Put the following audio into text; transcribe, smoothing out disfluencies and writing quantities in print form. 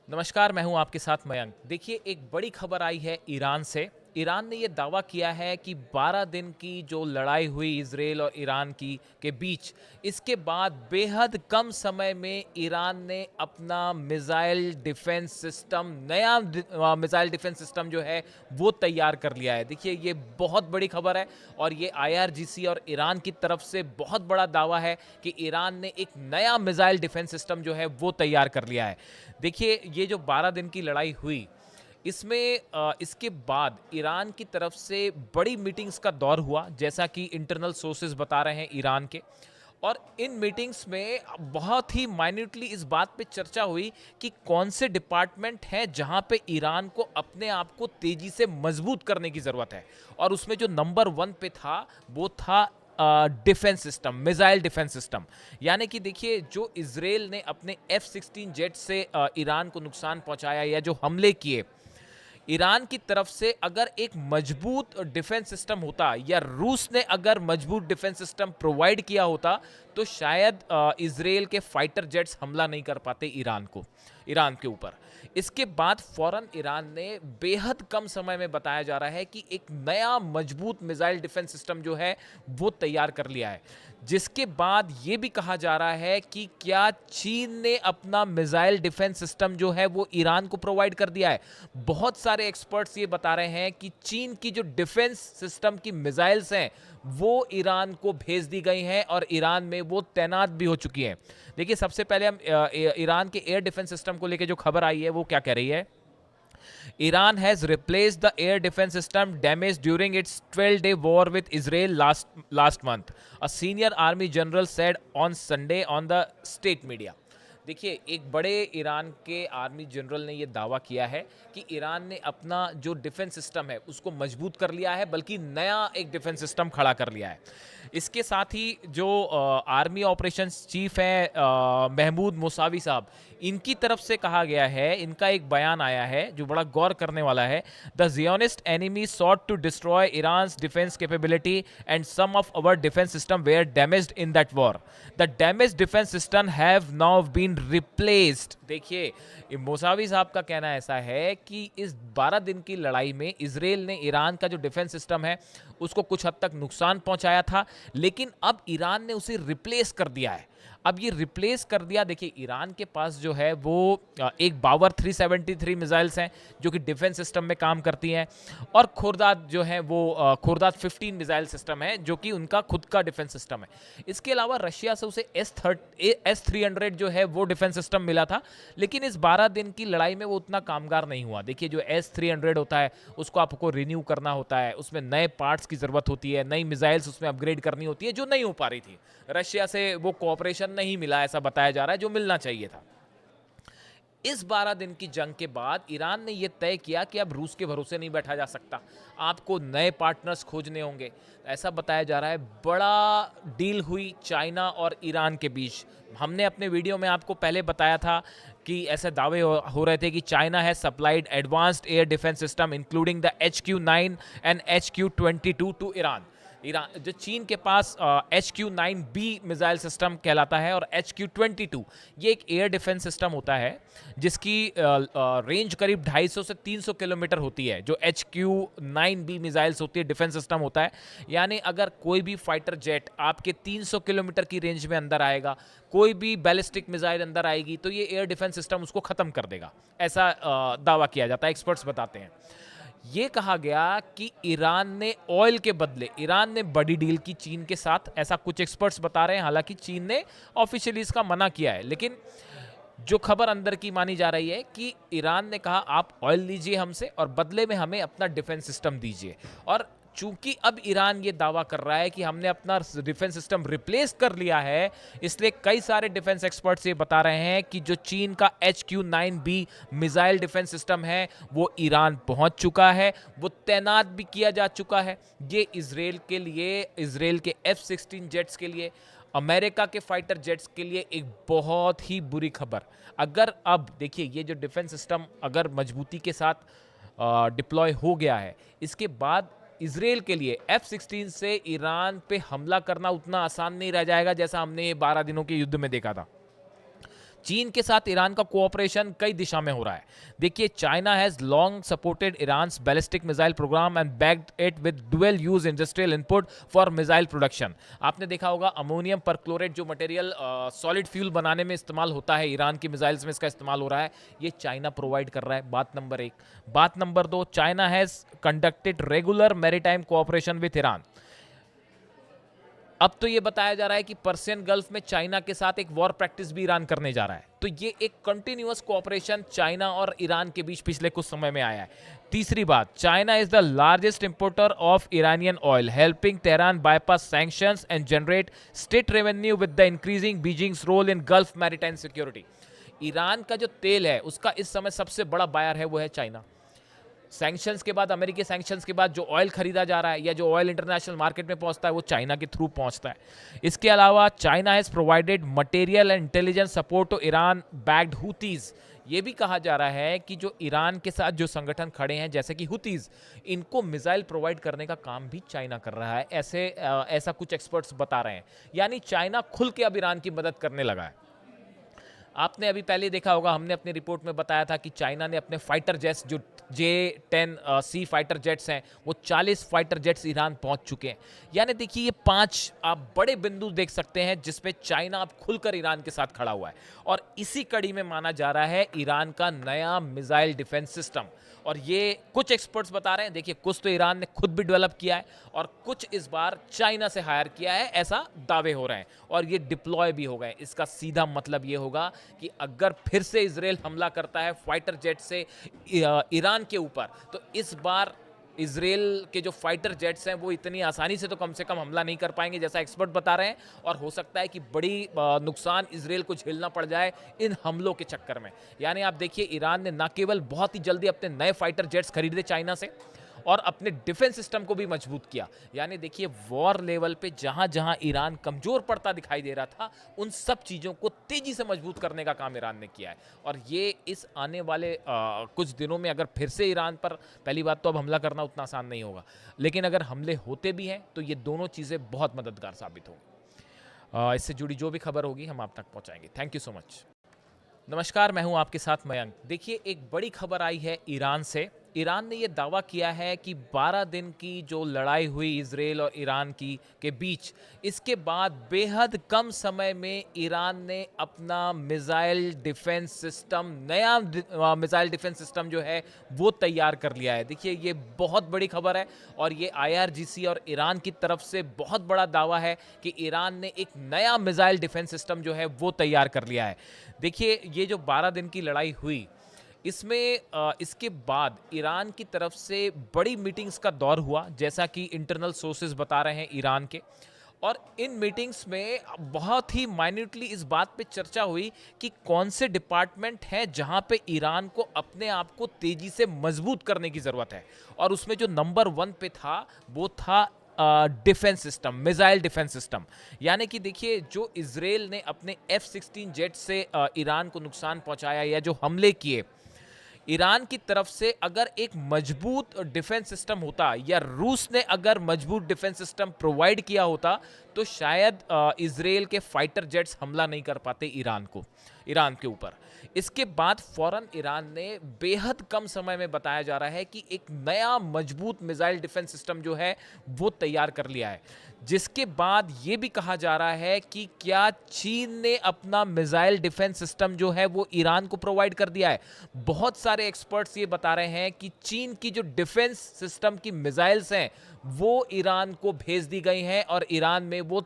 नमस्कार, मैं हूं आपके साथ मयंक। देखिए, एक बड़ी खबर आई है ईरान से। ईरान ने ये दावा किया है कि 12 दिन की जो लड़ाई हुई इजराइल और ईरान की के बीच, इसके बाद बेहद कम समय में ईरान ने अपना मिसाइल डिफेंस सिस्टम, नया मिसाइल डिफेंस सिस्टम जो है वो तैयार कर लिया है। देखिए, ये बहुत बड़ी खबर है और ये आईआरजीसी और ईरान की तरफ से बहुत बड़ा दावा है कि ईरान ने एक नया मिसाइल डिफेंस सिस्टम जो है वो तैयार कर लिया है। देखिए, ये जो 12 दिन की लड़ाई हुई, इसमें इसके बाद ईरान की तरफ से बड़ी मीटिंग्स का दौर हुआ, जैसा कि इंटरनल सोर्सेज बता रहे हैं ईरान के। और इन मीटिंग्स में बहुत ही माइन्यूटली इस बात पे चर्चा हुई कि कौन से डिपार्टमेंट हैं जहां पे ईरान को अपने आप को तेजी से मजबूत करने की ज़रूरत है। और उसमें जो नंबर 1 पे था, वो था defence system, missile defence system. यानी कि देखिए, जो इजराइल ने अपने F-16 जेट से ईरान को नुकसान पहुंचाया या जो हमले किए, ईरान की तरफ से अगर एक मजबूत डिफेंस सिस्टम होता या रूस ने अगर मजबूत डिफेंस सिस्टम प्रोवाइड किया होता, तो शायद इजराइल के फाइटर जेट्स हमला नहीं कर पाते ईरान के ऊपर। इसके बाद फौरन ईरान ने बेहद कम समय में, बताया जा रहा है कि एक नया मजबूत मिसाइल डिफेंस सिस्टम जो है वो तैयार कर लिया है। जिसके बाद ये भी कहा जा रहा है कि क्या चीन ने अपना मिसाइल डिफेंस सिस्टम जो है वो ईरान को प्रोवाइड कर दिया है। बहुत सारे एक्सपर्ट्स ये बता रहे हैं कि चीन की जो डिफेंस सिस्टम की मिसाइल्स हैं वो ईरान को भेज दी गई हैं और ईरान में वो तैनात भी हो चुकी हैं। देखिए, सबसे पहले हम ईरान के एयर डिफेंस सिस्टम को लेकर जो खबर आई है वो क्या कह रही है। Iran has replaced the air defense system damaged during its 12-day war with Israel last month, a senior army general said on Sunday on the state media. देखिए, एक बड़े ईरान के आर्मी जनरल ने यह दावा किया है कि ईरान ने अपना जो डिफेंस सिस्टम है उसको मजबूत कर लिया है, बल्कि नया एक डिफेंस सिस्टम खड़ा कर लिया है। इसके साथ ही जो आर्मी ऑपरेशंस चीफ हैं महमूद मुसावी साहब, इनकी तरफ से कहा गया है, इनका एक बयान आया है जो बड़ा गौर करने वाला है। The Zionist enemy sought to destroy Iran's defence capability and some of our defence system were damaged in that war. The damaged defence system have now been replaced. देखिए, मोसावी साहब का कहना ऐसा है कि इस 12 दिन की लड़ाई में इजराइल ने ईरान का जो डिफेंस सिस्टम है उसको कुछ हद तक नुकसान पहुंचाया था, लेकिन अब ईरान ने उसे रिप्लेस कर दिया है। अब ये रिप्लेस कर दिया। देखिए, ईरान के पास जो है वो एक बावर 373 मिसाइल्स हैं जो कि डिफेंस सिस्टम में काम करती हैं, और खुर्दाद जो है वो खुर्दाद 15 मिसाइल सिस्टम है जो कि उनका खुद का डिफेंस सिस्टम है। इसके अलावा रशिया से उसे S-300 जो है वो डिफेंस सिस्टम मिला था, लेकिन इस 12 दिन की लड़ाई में वो उतना कामगार नहीं हुआ। देखिए, जो S-300 होता है उसको आपको रिन्यू करना होता है, उसमें नए पार्ट्स की ज़रूरत होती है, नई मिसाइल्स उसमें अपग्रेड करनी होती है, जो नहीं हो पा रही थी। रशिया से वो कोऑपरेशन नहीं मिला, ऐसा बताया जा रहा है, जो मिलना चाहिए था। इस 12 दिन की जंग के बाद ईरान ने यह तय किया कि अब रूस के भरोसे नहीं बैठा जा सकता, आपको नए पार्टनर्स खोजने होंगे। ऐसा बताया जा रहा है। बड़ा डील हुई चाइना और ईरान के बीच। हमने अपने वीडियो में आपको पहले बताया था कि ऐसे दावे हो रहे थे कि China has supplied advanced air defence system including the HQ-9 and HQ-22 to Iran. Iran, जो चीन के पास HQ-9B मिसाइल सिस्टम कहलाता है, और HQ-22 ये एक एयर डिफेंस सिस्टम होता है जिसकी रेंज करीब 250 से 300 किलोमीटर होती है। जो HQ-9B मिसाइल्स होती है, डिफेंस सिस्टम होता है, यानी अगर कोई भी फाइटर जेट आपके 300 किलोमीटर की रेंज में अंदर आएगा, कोई भी बैलिस्टिक मिसाइल अंदर आएगी, तो ये एयर डिफेंस सिस्टम उसको खत्म कर देगा। ऐसा दावा किया जाता है, एक्सपर्ट्स बताते हैं। ये कहा गया कि ईरान ने ऑयल के बदले, ईरान ने बड़ी डील की चीन के साथ, ऐसा कुछ एक्सपर्ट्स बता रहे हैं। हालांकि चीन ने ऑफिशियली इसका मना किया है, लेकिन जो खबर अंदर की मानी जा रही है कि ईरान ने कहा आप ऑयल लीजिए हमसे और बदले में हमें अपना डिफेंस सिस्टम दीजिए। और चूंकि अब ईरान ये दावा कर रहा है कि हमने अपना डिफेंस सिस्टम रिप्लेस कर लिया है, इसलिए कई सारे डिफेंस एक्सपर्ट्स ये बता रहे हैं कि जो चीन का HQ-9B मिसाइल डिफेंस सिस्टम है वो ईरान पहुंच चुका है, वो तैनात भी किया जा चुका है। ये इजराइल के लिए, इजराइल के F-16 जेट्स के लिए, अमेरिका के फाइटर जेट्स के लिए एक बहुत ही बुरी खबर। अगर अब देखिए, ये जो डिफेंस सिस्टम अगर मजबूती के साथ डिप्लॉय हो गया है, इसके बाद इजराइल के लिए F-16 से ईरान पे हमला करना उतना आसान नहीं रह जाएगा जैसा हमने 12 दिनों के युद्ध में देखा था। चीन के साथ ईरान का कोऑपरेशन कई दिशा में हो रहा है। देखिए, China has long supported Iran's ballistic missile program and backed it with dual use industrial input for missile production. आपने देखा होगा अमोनियम परक्लोरेट जो मटेरियल सॉलिड फ्यूल बनाने में इस्तेमाल होता है, ईरान की मिसाइल्स में इसका इस्तेमाल हो रहा है, ये चाइना प्रोवाइड कर रहा है। बात नंबर 1। बात number 2, China has conducted regular maritime cooperation with Iran. अब तो ये बताया जा रहा है कि पर्शियन गल्फ में चाइना के साथ एक वॉर प्रैक्टिस भी ईरान करने जा रहा है। तो ये एक कंटिन्यूअस कोऑपरेशन चाइना और ईरान के बीच पिछले कुछ समय में आया है। तीसरी बात, China is the largest importer of Iranian oil, helping Tehran bypass sanctions and generate state revenue with the increasing Beijing's role in Gulf maritime security. Iran का जो तेल है उसका इस समय सबसे बड़ा बायर है वो है चाइना। सैंक्शंस के बाद, अमेरिकी सैंक्शंस के बाद जो ऑयल खरीदा जा रहा है या जो ऑयल इंटरनेशनल मार्केट में पहुंचता है वो चाइना के थ्रू पहुंचता है। इसके अलावा China has provided material and intelligence support to Iran backed Houthis. ये भी कहा जा रहा है कि जो ईरान के साथ जो संगठन खड़े हैं जैसे कि हुतीज, इनको मिसाइल प्रोवाइड करने का काम भी चाइना कर रहा है, ऐसा कुछ एक्सपर्ट्स बता रहे हैं। यानी चाइना खुल के अब ईरान की मदद करने लगा है। आपने अभी पहले देखा होगा, हमने अपनी रिपोर्ट में बताया था कि चाइना ने अपने फाइटर जेट्स जो J-10 सी फाइटर जेट्स हैं, वो 40 फाइटर जेट्स ईरान पहुंच चुके हैं। यानी देखिए, ये 5 आप बड़े बिंदु देख सकते हैं जिसपे चाइना अब खुलकर ईरान के साथ खड़ा हुआ है। और इसी कड़ी में माना जा रहा है ईरान का नया मिसाइल डिफेंस सिस्टम। और ये कुछ एक्सपर्ट्स बता रहे हैं, देखिए कुछ तो ईरान ने खुद भी डेवलप किया है और कुछ इस बार चाइना से हायर किया है, ऐसा दावे हो रहे हैं। और ये डिप्लॉय भी हो गए। इसका सीधा मतलब ये होगा कि अगर फिर से इजराइल हमला करता है फाइटर जेट से ईरान के ऊपर, तो इस बार इजराइल के जो फाइटर जेट्स हैं वो इतनी आसानी से कम हमला नहीं कर पाएंगे जैसा एक्सपर्ट बता रहे हैं। और हो सकता है कि बड़ी नुकसान इजराइल को झेलना पड़ जाए इन हमलों के चक्कर में। यानी आप देखिए, ईरान ने न केवल बहुत ही जल्दी अपने नए फाइटर जेट्स खरीदे चाइना से और अपने डिफेंस सिस्टम को भी मजबूत किया। यानी देखिए, वॉर लेवल पे जहां जहां ईरान कमजोर पड़ता दिखाई दे रहा था, उन सब चीज़ों को तेजी से मजबूत करने का काम ईरान ने किया है। और ये इस आने वाले कुछ दिनों में अगर फिर से ईरान पर, पहली बात तो अब हमला करना उतना आसान नहीं होगा, लेकिन अगर हमले होते भी हैं तो ये दोनों चीज़ें बहुत मददगार साबित होंगी। इससे जुड़ी जो भी खबर होगी हम आप तक पहुँचाएंगे। Thank you so much. नमस्कार, मैं हूं आपके साथ मयंक। देखिए, एक बड़ी खबर आई है ईरान से। ईरान ने यह दावा किया है कि 12 दिन की जो लड़ाई हुई इजराइल और ईरान की के बीच, इसके बाद बेहद कम समय में ईरान ने अपना मिसाइल डिफेंस सिस्टम, नया मिसाइल डिफेंस सिस्टम जो है वो तैयार कर लिया है। देखिए, ये बहुत बड़ी खबर है और ये IRGC और ईरान की तरफ से बहुत बड़ा दावा है कि ईरान ने एक नया मिसाइल डिफेंस सिस्टम जो है वो तैयार कर लिया है। देखिए, ये जो 12 दिन की लड़ाई हुई, इसमें इसके बाद ईरान की तरफ से बड़ी मीटिंग्स का दौर हुआ, जैसा कि इंटरनल सोर्सेज बता रहे हैं ईरान के। और इन मीटिंग्स में बहुत ही माइन्यूटली इस बात पे चर्चा हुई कि कौन से डिपार्टमेंट हैं जहां पे ईरान को अपने आप को तेजी से मजबूत करने की ज़रूरत है। और उसमें जो नंबर 1 पे था वो था defence system, missile defence system. यानी कि देखिए, जो इजराइल ने अपने F-16 जेट से ईरान को नुकसान पहुंचाया या जो हमले किए, ईरान की तरफ से अगर एक मजबूत डिफेंस सिस्टम होता या रूस ने अगर मजबूत डिफेंस सिस्टम प्रोवाइड किया होता, तो शायद इजराइल के फाइटर जेट्स हमला नहीं कर पाते ईरान के ऊपर। इसके बाद फौरन ईरान ने बेहद कम समय में, बताया जा रहा है कि एक नया मजबूत मिसाइल डिफेंस सिस्टम जो है वो तैयार कर लिया है। जिसके बाद ये भी कहा जा रहा है कि क्या चीन ने अपना मिसाइल डिफेंस सिस्टम जो है वो ईरान को प्रोवाइड कर दिया है। बहुत सारे एक्सपर्ट्स ये बता रहे हैं कि चीन की जो डिफेंस सिस्टम की मिसाइल्स हैं वो ईरान को भेज दी गई हैं और ईरान में वो